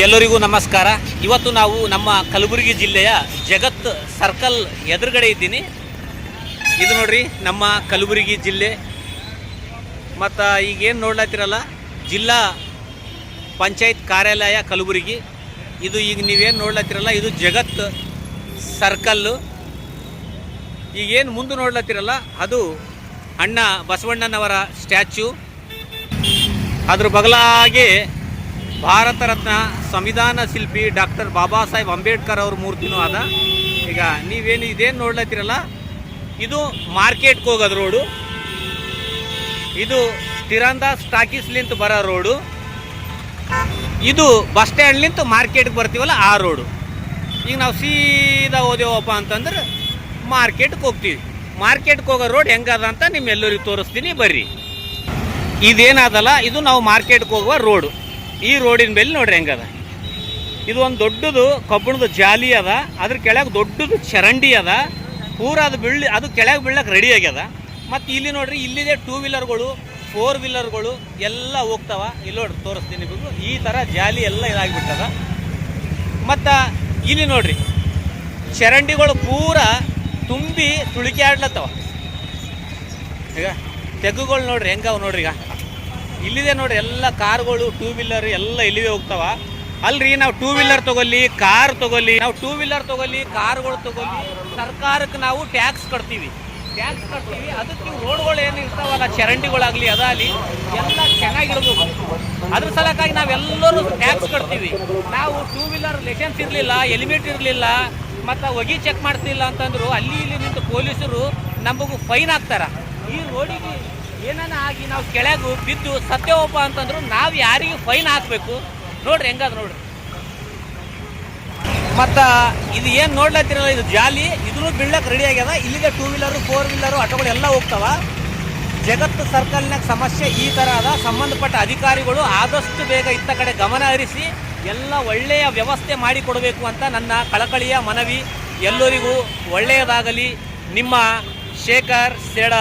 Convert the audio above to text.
ಎಲ್ಲರಿಗೂ ನಮಸ್ಕಾರ. ಇವತ್ತು ನಾವು ನಮ್ಮ ಕಲಬುರಗಿ ಜಿಲ್ಲೆಯ ಜಗತ್ ಸರ್ಕಲ್ ಎದುರುಗಡೆ ಇದ್ದೀನಿ. ಇದು ನೋಡ್ರಿ ನಮ್ಮ ಕಲಬುರಗಿ ಜಿಲ್ಲೆ. ಮತ್ತು ಈಗೇನು ನೋಡ್ಲತ್ತಿರಲ್ಲ ಜಿಲ್ಲಾ ಪಂಚಾಯತ್ ಕಾರ್ಯಾಲಯ ಕಲಬುರಗಿ. ಇದು ಈಗ ನೀವೇನು ನೋಡ್ಲತ್ತಿರಲ್ಲ ಇದು ಜಗತ್ ಸರ್ಕಲ್ಲು. ಈಗೇನು ಮುಂದೆ ನೋಡ್ಲತ್ತಿರಲ್ಲ ಅದು ಅಣ್ಣ ಬಸವಣ್ಣನವರ ಸ್ಟ್ಯಾಚ್ಯೂ. ಅದ್ರ ಬಗಲಾಗೆ ಭಾರತ ರತ್ನ ಸಂವಿಧಾನ ಶಿಲ್ಪಿ ಡಾಕ್ಟರ್ ಬಾಬಾ ಸಾಹೇಬ್ ಅಂಬೇಡ್ಕರ್ ಅವ್ರ ಮೂರ್ತಿನೂ ಅದ. ಈಗ ಇದೇನು ನೋಡ್ಲತ್ತಿರಲ್ಲ ಇದು ಮಾರ್ಕೆಟ್ಗೆ ಹೋಗೋದು ರೋಡು. ಇದು ತಿರಂದಾಸ್ ಟಾಕೀಸ್ಲಿಂತ ಬರೋ ರೋಡು. ಇದು ಬಸ್ ಸ್ಟ್ಯಾಂಡ್ಲಿಂತ ಮಾರ್ಕೆಟ್ಗೆ ಬರ್ತೀವಲ್ಲ ಆ ರೋಡು. ಈಗ ನಾವು ಸೀದಾ ಹೋದೆವಪ್ಪ ಅಂತಂದ್ರೆ ಮಾರ್ಕೆಟ್ಗೆ ಹೋಗ್ತೀವಿ. ಮಾರ್ಕೆಟ್ಗೆ ಹೋಗೋ ರೋಡ್ ಹೆಂಗದ ಅಂತ ನಿಮ್ಮೆಲ್ಲರಿಗೂ ತೋರಿಸ್ತೀನಿ ಬರ್ರಿ. ಇದೇನದಲ್ಲ ಇದು ನಾವು ಮಾರ್ಕೆಟ್ಗೆ ಹೋಗುವ ರೋಡು. ಈ ರೋಡಿನ ಮೇಲೆ ನೋಡ್ರಿ ಹೆಂಗದ. ಇದು ಒಂದು ದೊಡ್ಡದು ಕಬ್ಬಣದ ಜಾಲಿ ಅದ. ಅದ್ರ ಕೆಳಗೆ ದೊಡ್ಡದು ಚರಂಡಿ ಅದ. ಪೂರ ಅದು ಕೆಳಗೆ ಬೀಳಕ್ಕೆ ರೆಡಿ ಆಗ್ಯದ. ಮತ್ತು ಇಲ್ಲಿ ನೋಡ್ರಿ ಇಲ್ಲಿದೆ 2 ವೀಲರ್ಗಳು 4 ವೀಲರ್ಗಳು ಎಲ್ಲ ಹೋಗ್ತಾವ. ಇಲ್ಲಿ ನೋಡ್ರಿ ತೋರಿಸ್ತೀನಿ ನಿಮಗೂ. ಈ ಥರ ಜಾಲಿ ಎಲ್ಲ ಇದಾಗಿಬಿಟ್ಟದ. ಮತ್ತು ಇಲ್ಲಿ ನೋಡ್ರಿ ಚರಂಡಿಗಳು ಪೂರ ತುಂಬಿ ತುಳಿಕೆ ಆಡ್ಲತ್ತವ. ಈಗ ತೆಗ್ಗುಗಳು ನೋಡ್ರಿ ಹೆಂಗವ ನೋಡ್ರಿ. ಈಗ ಇಲ್ಲಿದೆ ನೋಡ್ರಿ ಎಲ್ಲ ಕಾರ್ಗಳು 2 ವೀಲರ್ ಎಲ್ಲ ಇಲ್ಲಿವೆ ಹೋಗ್ತಾವ. ಅಲ್ರಿ ನಾವು 2 ವೀಲರ್ ತೊಗೊಳ್ಳಿ ಕಾರ್ ತೊಗೊಳ್ಳಿ, ನಾವು 2 ವೀಲರ್ ತೊಗೊಳ್ಳಿ ಕಾರ್ಗಳು ತೊಗೊಳ್ಳಿ, ಸರ್ಕಾರಕ್ಕೆ ನಾವು ಟ್ಯಾಕ್ಸ್ ಕಟ್ತೀವಿ. ಅದಕ್ಕೆ ರೋಡ್ಗಳು ಏನು ಇರ್ತಾವಲ್ಲ ಚರಂಡಿಗಳಾಗಲಿ ಅದಾಗಲಿ ಎಲ್ಲ ಚೆನ್ನಾಗಿರ್ಬೇಕು. ಅದ್ರ ಸಲಕ್ಕಾಗಿ ನಾವೆಲ್ಲರೂ ಟ್ಯಾಕ್ಸ್ ಕಟ್ತೀವಿ. ನಾವು 2 ವೀಲರ್ ಲೈಸೆನ್ಸ್ ಇರಲಿಲ್ಲ, ಹೆಲ್ಮೆಟ್ ಇರಲಿಲ್ಲ, ಮತ್ತು ಹೊಗೆ ಚೆಕ್ ಮಾಡ್ತಿಲ್ಲ ಅಂತಂದ್ರು ಅಲ್ಲಿ ಇಲ್ಲಿ ನಿಂತು ಪೊಲೀಸರು ನಮಗೂ ಫೈನ್ ಹಾಕ್ತಾರ. ಈ ರೋಡಿಗೆ ಏನಾನ ಆಗಿ ನಾವು ಕೆಳಗೆ ಬಿದ್ದು ಸತ್ಯವಪ್ಪ ಅಂತಂದ್ರು ನಾವು ಯಾರಿಗೆ ಫೈನ್ ಹಾಕಬೇಕು ನೋಡ್ರಿ ಹೆಂಗದ ನೋಡ್ರಿ. ಮತ್ತು ಇದು ಏನು ನೋಡ್ಲತ್ತಿರಲ್ಲ ಇದು ಜಾಲಿ ಇದನ್ನು ಬೀಳಕ್ಕೆ ರೆಡಿ ಆಗ್ಯದ. ಇಲ್ಲಿದೆ 2 ವೀಲರು 4 ವೀಲರು ಆಟೋಗಳು ಎಲ್ಲ ಹೋಗ್ತಾವ. ಜಗತ್ತು ಸರ್ಕಲ್ನಾಗ ಸಮಸ್ಯೆ ಈ ಥರ ಅದ. ಸಂಬಂಧಪಟ್ಟ ಅಧಿಕಾರಿಗಳು ಆದಷ್ಟು ಬೇಗ ಇತ್ತ ಕಡೆ ಗಮನ ಹರಿಸಿ ಎಲ್ಲ ಒಳ್ಳೆಯ ವ್ಯವಸ್ಥೆ ಮಾಡಿಕೊಡಬೇಕು ಅಂತ ನನ್ನ ಕಳಕಳಿಯ ಮನವಿ. ಎಲ್ಲರಿಗೂ ಒಳ್ಳೆಯದಾಗಲಿ. ನಿಮ್ಮ ಶೇಖರ್ ಸೇಡ.